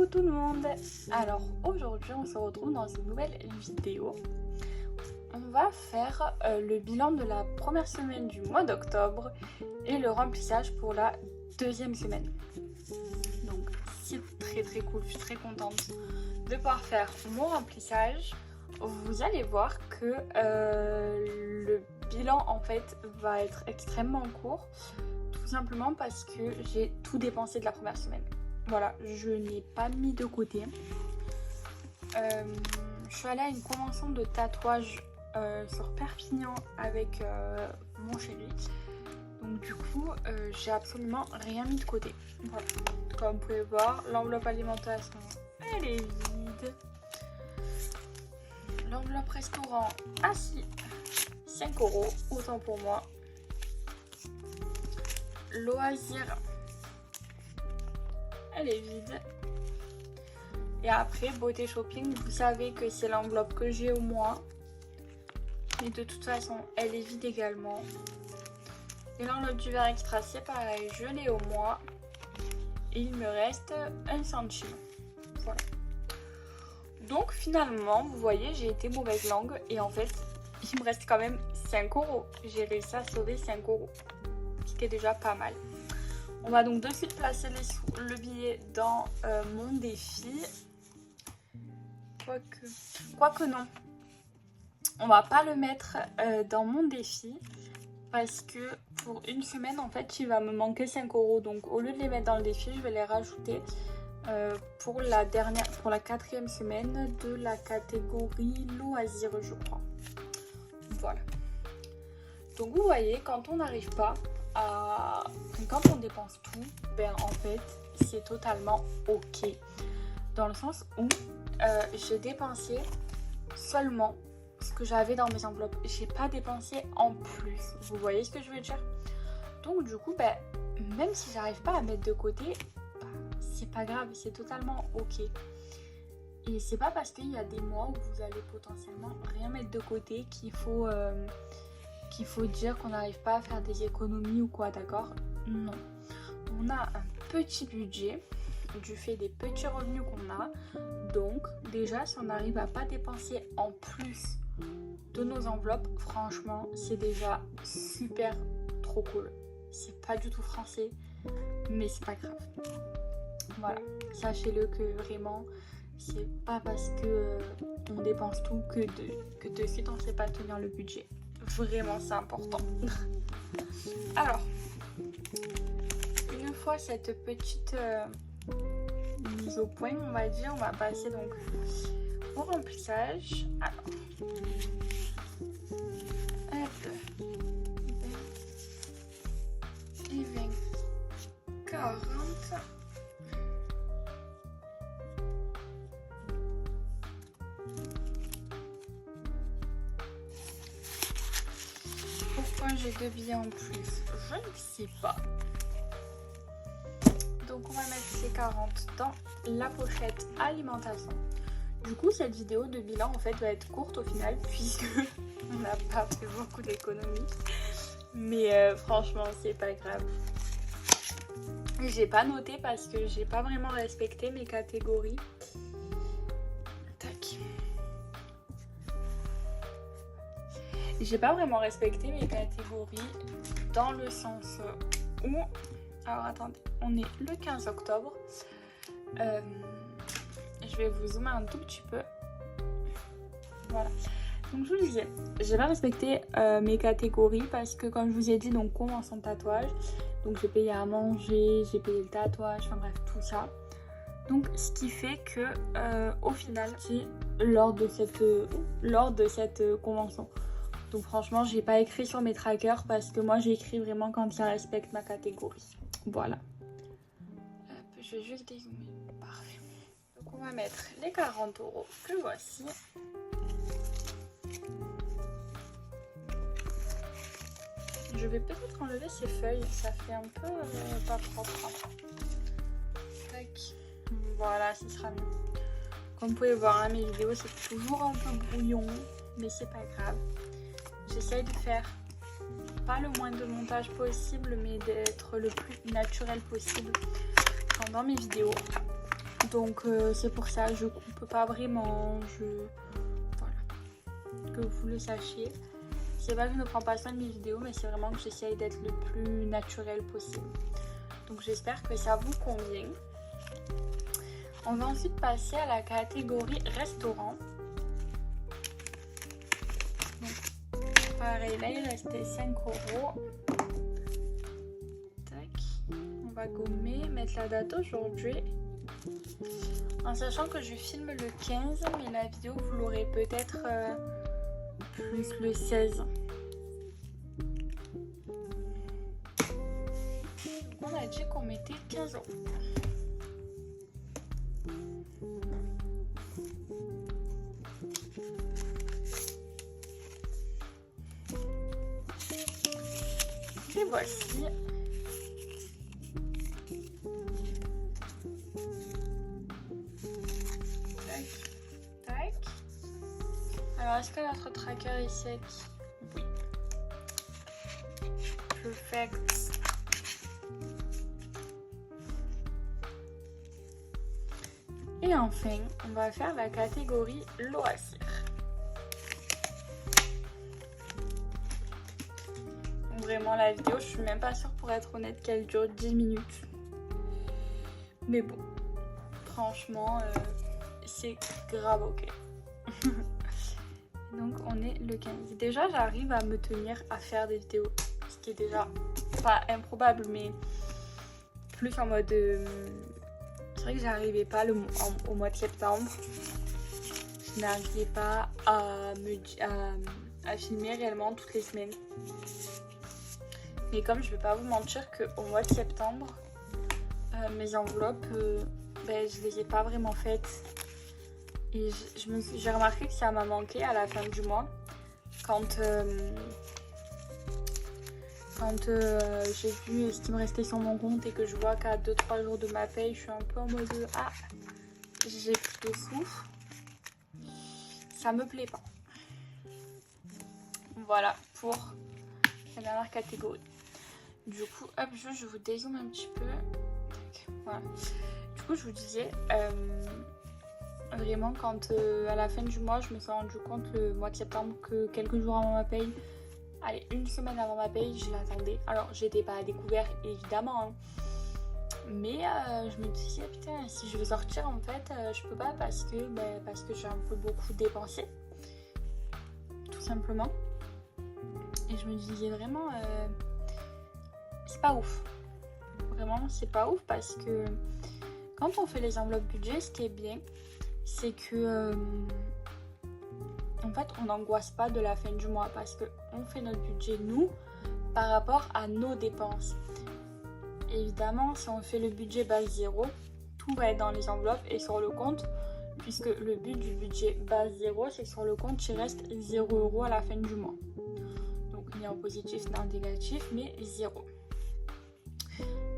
tout le monde. Alors aujourd'hui on se retrouve dans une nouvelle vidéo. On va faire le bilan de la première semaine du mois d'octobre et le remplissage pour la deuxième semaine. Donc c'est très cool, je suis très contente de pouvoir faire mon remplissage. Vous allez voir que le bilan en fait va être extrêmement court, tout simplement parce que j'ai tout dépensé de la première semaine. Voilà, je n'ai pas mis de côté. Je suis allée à une convention de tatouage sur Perpignan avec mon chéri. Donc du coup, j'ai absolument rien mis de côté. Voilà. Comme vous pouvez voir, l'enveloppe alimentation, elle est vide. L'enveloppe restaurant, assis, 5 €, autant pour moi. Loisirs, elle est vide. Et après, beauté shopping, vous savez que c'est l'enveloppe que j'ai au mois. Mais de toute façon, elle est vide également. Et l'enveloppe du verre extra, c'est pareil, je l'ai au mois. Et il me reste 1 centime. Voilà. Donc finalement, vous voyez, j'ai été mauvaise langue. Et en fait, il me reste quand même 5 €. J'ai réussi à sauver 5 €. Ce qui est déjà pas mal. On va donc de suite placer le billet dans mon défi. Quoique non. On va pas le mettre dans mon défi. Parce que pour une semaine, en fait, il va me manquer 5 €. Donc au lieu de les mettre dans le défi, je vais les rajouter pour la 4e semaine de la catégorie loisirs, je crois. Voilà. Donc vous voyez, quand on n'arrive pas à... Quand on dépense tout, ben en fait, c'est totalement ok. Dans le sens où j'ai dépensé seulement ce que j'avais dans mes enveloppes. J'ai pas dépensé en plus. Vous voyez ce que je veux dire? Donc du coup, ben, même si j'arrive pas à mettre de côté, ben, c'est pas grave, c'est totalement ok. Et c'est pas parce qu'il y a des mois où vous allez potentiellement rien mettre de côté qu'il faut dire qu'on n'arrive pas à faire des économies ou quoi, d'accord? Non. On a un petit budget du fait des petits revenus qu'on a. Donc déjà, si on n'arrive à pas dépenser en plus de nos enveloppes, franchement, c'est déjà super trop cool. C'est pas du tout français, mais c'est pas grave. Voilà, sachez-le que vraiment, c'est pas parce que on dépense tout que de suite on sait pas tenir le budget. Vraiment, c'est important. Alors, une fois cette petite mise au point, on va dire, on va passer donc au remplissage. Alors, hop, et 20, 40. Pourquoi j'ai 2 billets en plus? Je ne sais pas. Donc on va mettre ces 40 dans la pochette alimentation. Du coup, cette vidéo de bilan en fait va être courte au final puisque on n'a pas fait beaucoup d'économies. Mais franchement, c'est pas grave. J'ai pas noté parce que j'ai pas vraiment respecté mes catégories. Tac. J'ai pas vraiment respecté mes catégories dans le sens où... Alors attendez, on est le 15 octobre. Je vais vous zoomer un tout petit peu. Voilà. Donc je vous disais, j'ai pas respecté mes catégories parce que comme je vous ai dit, donc convention de tatouage. Donc j'ai payé à manger, j'ai payé le tatouage, enfin bref, tout ça. Donc ce qui fait que au final, c'est lors de cette convention. Donc franchement, j'ai pas écrit sur mes trackers parce que moi j'ai écrit vraiment quand ça respecte ma catégorie. Voilà. Hop, je vais juste dézoomer. Parfait. Donc on va mettre les 40 € que voici. Je vais peut-être enlever ces feuilles, ça fait un peu pas propre. Tac. Voilà, ce sera mieux. Comme vous pouvez voir, hein, mes vidéos c'est toujours un peu brouillon, mais c'est pas grave. J'essaye de faire pas le moins de montage possible, mais d'être le plus naturel possible pendant mes vidéos. Donc c'est pour ça, je coupe pas vraiment, voilà, que vous le sachiez. C'est pas que je ne prends pas soin de mes vidéos, mais c'est vraiment que j'essaye d'être le plus naturel possible. Donc j'espère que ça vous convient. On va ensuite passer à la catégorie restaurant. Donc, pareil, là il restait 5 €. Tac. On va gommer, mettre la date aujourd'hui. En sachant que je filme le 15, mais la vidéo vous l'aurez peut-être plus le 16. Donc on a dit qu'on mettait 15 €. Et voici. Tac, tac. Alors, est-ce que notre tracker est sec? Oui. Perfect. Et enfin, on va faire la catégorie loisirs. Vraiment, la vidéo, je suis même pas sûre, pour être honnête, qu'elle dure 10 minutes. Mais bon, franchement, c'est grave ok. Donc on est le 15. Déjà, j'arrive à me tenir à faire des vidéos, ce qui est déjà pas improbable, mais plus en mode... c'est vrai que j'arrivais pas au mois de septembre. Je n'arrivais pas à filmer réellement toutes les semaines. Mais comme je vais pas vous mentir qu'au mois de septembre, mes enveloppes, je les ai pas vraiment faites. Et j'ai remarqué que ça m'a manqué à la fin du mois. Quand j'ai vu ce qui me restait sur mon compte et que je vois qu'à 2-3 jours de ma paye, je suis un peu en mode ah, j'ai plus de sous. Ça me plaît pas. Voilà pour la dernière catégorie. Du coup, hop, je vous dézoome un petit peu. Voilà. Du coup, je vous disais, vraiment, quand à la fin du mois, je me suis rendu compte le mois de septembre que quelques jours avant ma paye, allez, une semaine avant ma paye, je l'attendais. Alors, j'étais pas à découvert, évidemment, hein. Mais je me disais, putain, si je veux sortir, en fait, je peux pas parce que j'ai un peu beaucoup dépensé. Tout simplement. Et je me disais vraiment... c'est pas ouf. Vraiment, c'est pas ouf parce que quand on fait les enveloppes budget, ce qui est bien, c'est que en fait, on n'angoisse pas de la fin du mois parce qu'on fait notre budget, nous, par rapport à nos dépenses. Évidemment, si on fait le budget base 0, tout va être dans les enveloppes et sur le compte, puisque le but du budget base 0, c'est que sur le compte, il reste 0 € à la fin du mois. Donc, ni en positif, ni en négatif, mais 0.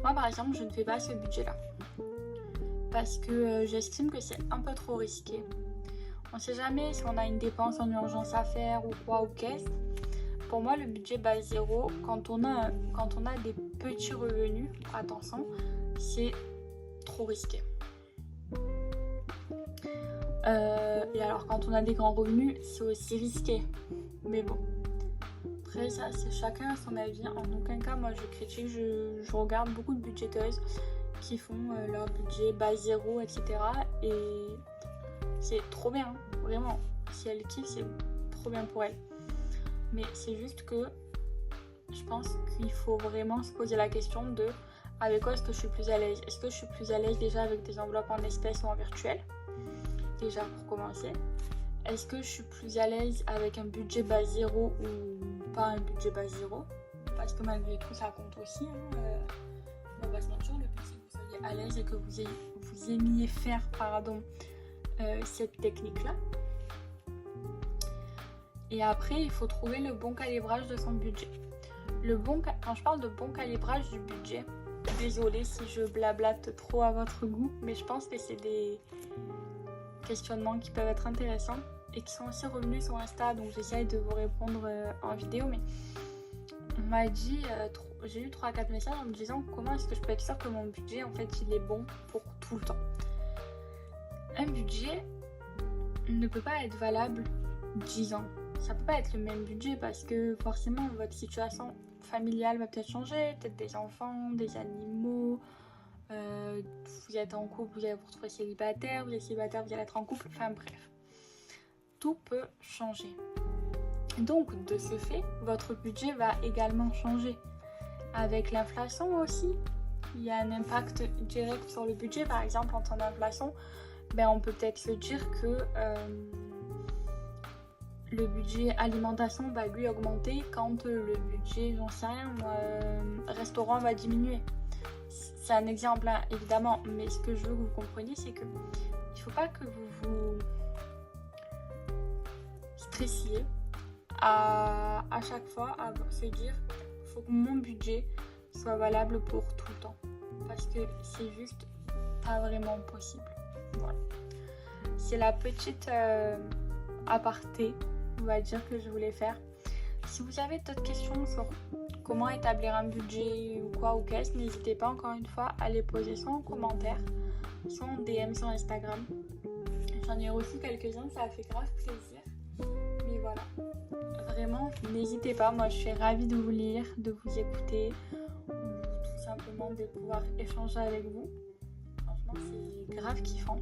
Moi, par exemple, je ne fais pas ce budget-là. Parce que j'estime que c'est un peu trop risqué. On ne sait jamais si on a une dépense en urgence à faire ou quoi ou qu'est-ce. Pour moi, le budget base 0, quand on a des petits revenus, attention, c'est trop risqué. Et alors, quand on a des grands revenus, c'est aussi risqué. Mais bon. Après, ça, c'est chacun à son avis. En aucun cas, moi, je critique. Je regarde beaucoup de budgéteuses qui font leur budget base 0, etc. Et c'est trop bien, hein, vraiment. Si elles kiffent, c'est trop bien pour elles. Mais c'est juste que je pense qu'il faut vraiment se poser la question de avec quoi est-ce que je suis plus à l'aise. Est-ce que je suis plus à l'aise déjà avec des enveloppes en espèces ou en virtuel? Déjà pour commencer. Est-ce que je suis plus à l'aise avec un budget base 0 ou pas un budget base 0? Parce que malgré tout, ça compte aussi. Hein. On va se mentir, le but c'est que vous soyez à l'aise et que vous aimiez faire cette technique-là. Et après, il faut trouver le bon calibrage de son budget. Quand je parle de bon calibrage du budget, désolée si je blablate trop à votre goût, mais je pense que c'est des questionnements qui peuvent être intéressants et qui sont aussi revenus sur Insta, donc j'essaye de vous répondre en vidéo. Mais on m'a dit, j'ai eu 3-4 messages en me disant comment est-ce que je peux être sûre que mon budget en fait il est bon pour tout le temps. un budget ne peut pas être valable 10 ans. Ça peut pas être le même budget parce que forcément votre situation familiale va peut-être changer, peut-être des enfants, des animaux, vous êtes en couple, vous allez vous retrouver célibataire, vous êtes célibataire, vous allez être en couple, enfin bref. Tout peut changer. Donc de ce fait, votre budget va également changer. Avec l'inflation aussi, il y a un impact direct sur le budget. Par exemple, en temps d'inflation, on peut peut-être se dire que le budget alimentation va lui augmenter quand le budget, j'en sais rien, restaurant va diminuer. C'est un exemple, hein, évidemment, mais ce que je veux que vous compreniez, c'est que il ne faut pas que vous vous stressiez à chaque fois à se dire il faut que mon budget soit valable pour tout le temps. Parce que c'est juste pas vraiment possible. Voilà. C'est la petite aparté, on va dire, que je voulais faire. Si vous avez d'autres questions sur comment établir un budget ou quoi ou qu'est-ce, n'hésitez pas encore une fois à les poser soit en commentaire, soit en DM sur Instagram. J'en ai reçu quelques-uns, ça a fait grave plaisir. Mais voilà, vraiment, n'hésitez pas. Moi, je suis ravie de vous lire, de vous écouter, ou tout simplement de pouvoir échanger avec vous. Franchement, c'est grave kiffant.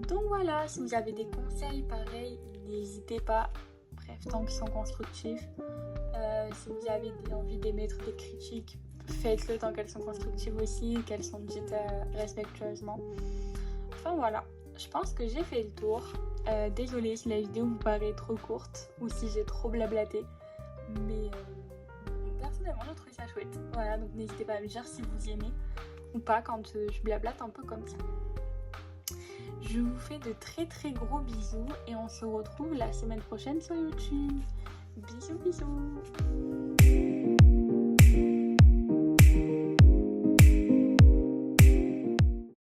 Donc voilà, si vous avez des conseils pareils, n'hésitez pas. Bref, tant qu'ils sont constructifs. Si vous avez envie d'émettre des critiques, faites-le tant qu'elles sont constructives aussi, qu'elles sont dites respectueusement. Enfin voilà, je pense que j'ai fait le tour. Désolée si la vidéo vous paraît trop courte ou si j'ai trop blablaté, mais personnellement j'ai trouvé ça chouette. Voilà, donc n'hésitez pas à me dire si vous aimez ou pas quand je blablate un peu comme ça. Je vous fais de très très gros bisous et on se retrouve la semaine prochaine sur YouTube. Bisous bisous.